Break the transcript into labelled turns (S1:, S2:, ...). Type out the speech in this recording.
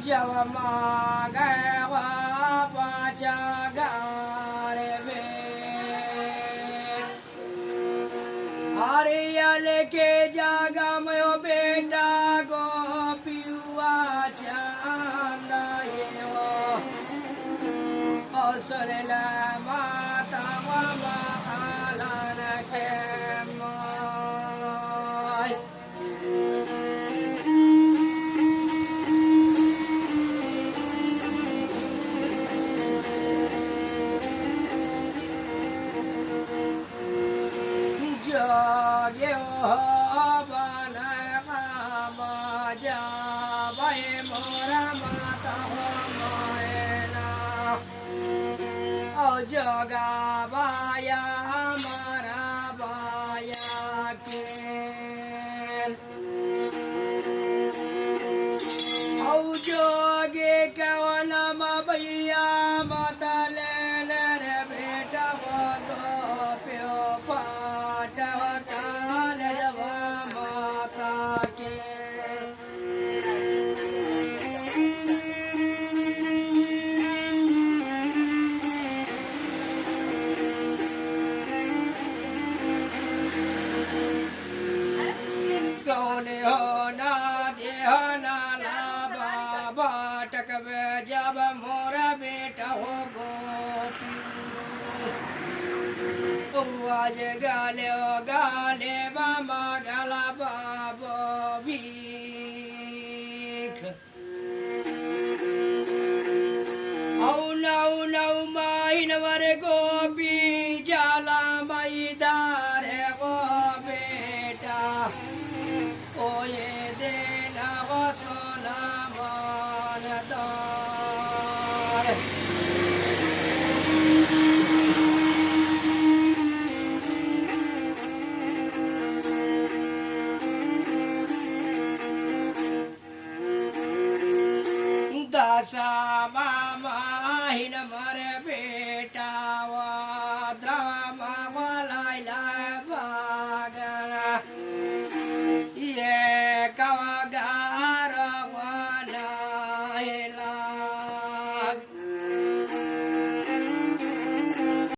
S1: જવમાં ગયા પાછા ગારે બે હરિયલ કે જાગમયો બેટા ગોપીવા ચાંદાયો અસરલા માતા મહાલાન કેમ जगा बाया हमारा बाया के जोगे कवनम भैया मतले रे बेटा वो प्यो पाट काल माता के जब मोरा बेटा हो गोपी आज गाले मामा गला बाबो भीख नौ माइन वर गोपी जाला मैदार है वो बेटा ओ ये देना वो सोना दासा मामा हिन